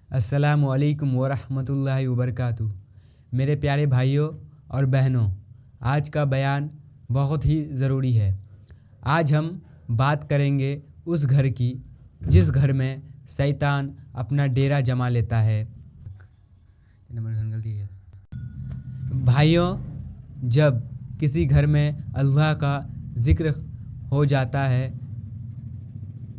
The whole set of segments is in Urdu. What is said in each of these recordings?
السلام علیکم ورحمۃ اللہ وبرکاتہ۔ میرے پیارے بھائیوں اور بہنوں، آج کا بیان بہت ہی ضروری ہے۔ آج ہم بات کریں گے اس گھر کی جس گھر میں شیطان اپنا ڈیرا جما لیتا ہے۔ بھائیوں، جب کسی گھر میں اللہ کا ذکر ہو جاتا ہے،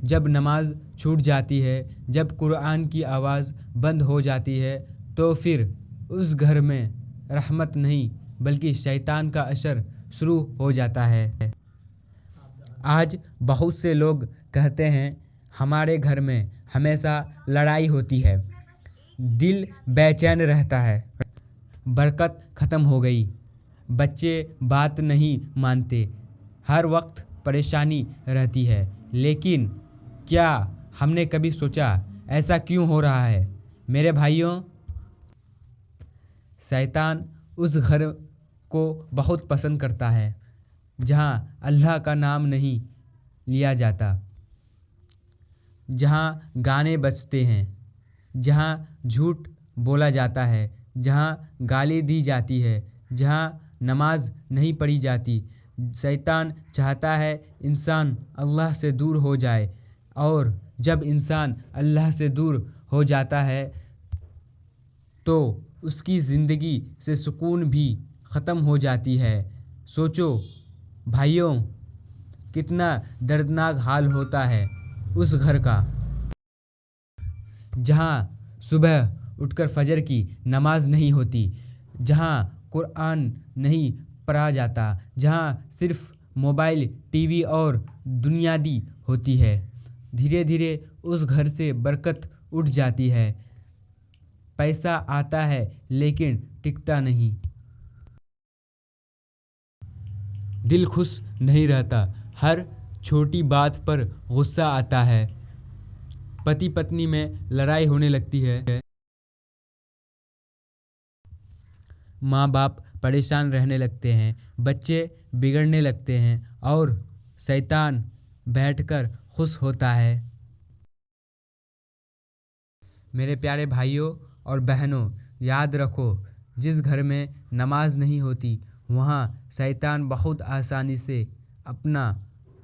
جب نماز چھوٹ جاتی ہے، جب قرآن کی آواز بند ہو جاتی ہے، تو پھر اس گھر میں رحمت نہیں بلکہ شیطان کا اثر شروع ہو جاتا ہے۔ آج بہت سے لوگ کہتے ہیں ہمارے گھر میں ہمیشہ لڑائی ہوتی ہے، دل بے چین رہتا ہے، برکت ختم ہو گئی، بچے بات نہیں مانتے، ہر وقت پریشانی رہتی ہے۔ لیکن کیا ہم نے کبھی سوچا ایسا کیوں ہو رہا ہے؟ میرے بھائیوں، شیطان اس گھر کو بہت پسند کرتا ہے جہاں اللہ کا نام نہیں لیا جاتا، جہاں گانے بجتے ہیں، جہاں جھوٹ بولا جاتا ہے، جہاں گالی دی جاتی ہے، جہاں نماز نہیں پڑھی جاتی۔ شیطان چاہتا ہے انسان اللہ سے دور ہو جائے، اور جب انسان اللہ سے دور ہو جاتا ہے تو اس کی زندگی سے سکون بھی ختم ہو جاتی ہے۔ سوچو بھائیوں، کتنا دردناک حال ہوتا ہے اس گھر کا، جہاں صبح اٹھ کر فجر کی نماز نہیں ہوتی، جہاں قرآن نہیں پڑھا جاتا، جہاں صرف موبائل، ٹی وی اور دنیادی ہوتی ہے۔ دھیرے دھیرے اس گھر سے برکت اٹھ جاتی ہے، پیسہ آتا ہے لیکن ٹکتا نہیں، دل خوش نہیں رہتا، ہر چھوٹی بات پر غصہ آتا ہے، پتی پتنی میں لڑائی ہونے لگتی ہے، ماں باپ پریشان رہنے لگتے ہیں، بچے بگڑنے لگتے ہیں، اور شیطان بیٹھ کر خوش ہوتا ہے۔ میرے پیارے بھائیوں اور بہنوں، یاد رکھو، جس گھر میں نماز نہیں ہوتی وہاں شیطان بہت آسانی سے اپنا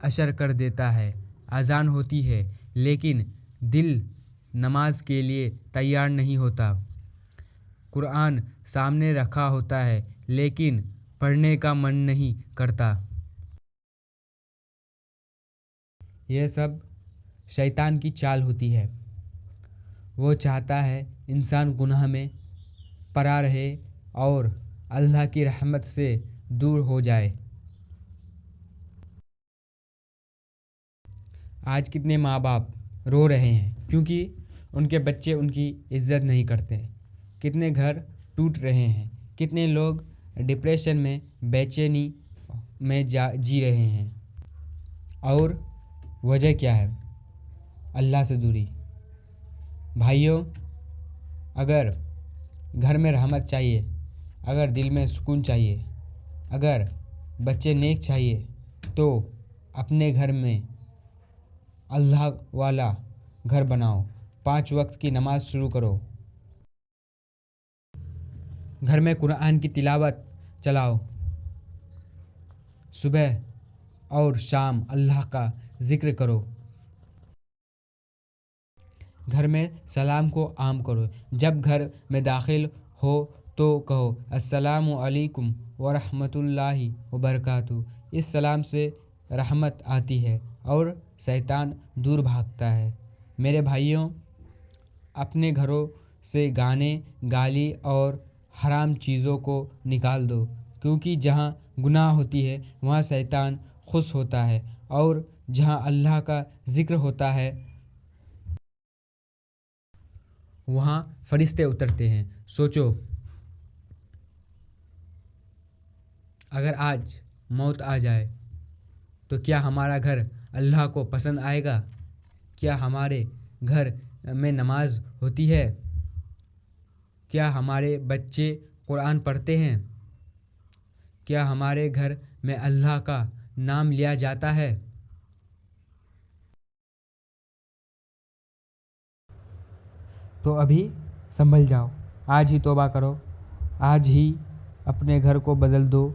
اثر کر دیتا ہے۔ اذان ہوتی ہے لیکن دل نماز کے لیے تیار نہیں ہوتا، قرآن سامنے رکھا ہوتا ہے لیکن پڑھنے کا من نہیں کرتا۔ یہ سب شیطان کی چال ہوتی ہے۔ وہ چاہتا ہے انسان گناہ میں پڑا رہے اور اللہ کی رحمت سے دور ہو جائے۔ آج کتنے ماں باپ رو رہے ہیں کیونکہ ان کے بچے ان کی عزت نہیں کرتے، کتنے گھر ٹوٹ رہے ہیں، کتنے لوگ ڈپریشن میں، بے چینی میں جی رہے ہیں، اور وجہ کیا ہے؟ اللہ سے دوری۔ بھائیوں، اگر گھر میں رحمت چاہیے، اگر دل میں سکون چاہیے، اگر بچے نیک چاہیے، تو اپنے گھر میں اللہ والا گھر بناؤ، 5 وقت کی نماز شروع کرو، گھر میں قرآن کی تلاوت چلاؤ، صبح اور شام اللہ کا ذکر کرو، گھر میں سلام کو عام کرو، جب گھر میں داخل ہو تو کہو السلام علیکم ورحمۃ اللہ وبرکاتہ۔ اس سلام سے رحمت آتی ہے اور شیطان دور بھاگتا ہے۔ میرے بھائیوں، اپنے گھروں سے گانے، گالی اور حرام چیزوں کو نکال دو، کیونکہ جہاں گناہ ہوتی ہے وہاں شیطان خوش ہوتا ہے، اور جہاں اللہ کا ذکر ہوتا ہے وہاں فرشتے اترتے ہیں۔ سوچو، اگر آج موت آ جائے تو کیا ہمارا گھر اللہ کو پسند آئے گا؟ کیا ہمارے گھر میں نماز ہوتی ہے؟ کیا ہمارے بچے قرآن پڑھتے ہیں؟ کیا ہمارے گھر میں اللہ کا نام لیا جاتا ہے؟ تو ابھی سنبھل جاؤ، آج ہی توبہ کرو، آج ہی اپنے گھر کو بدل دو۔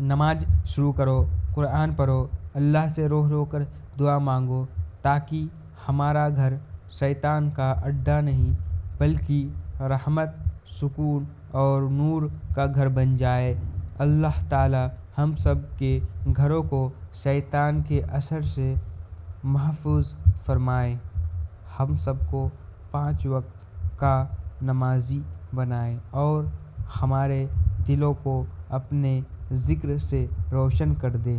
نماز شروع کرو، قرآن پڑھو، اللہ سے رو رو کر دعا مانگو تاکہ ہمارا گھر شیطان کا اڈا نہیں بلکہ رحمت، سکون اور نور کا گھر بن جائے۔ اللہ تعالی ہم سب کے گھروں کو شیطان کے اثر سے محفوظ فرمائے، ہم سب کو 5 وقت کا نمازی بنائے اور ہمارے دلوں کو اپنے ذکر سے روشن کر دے۔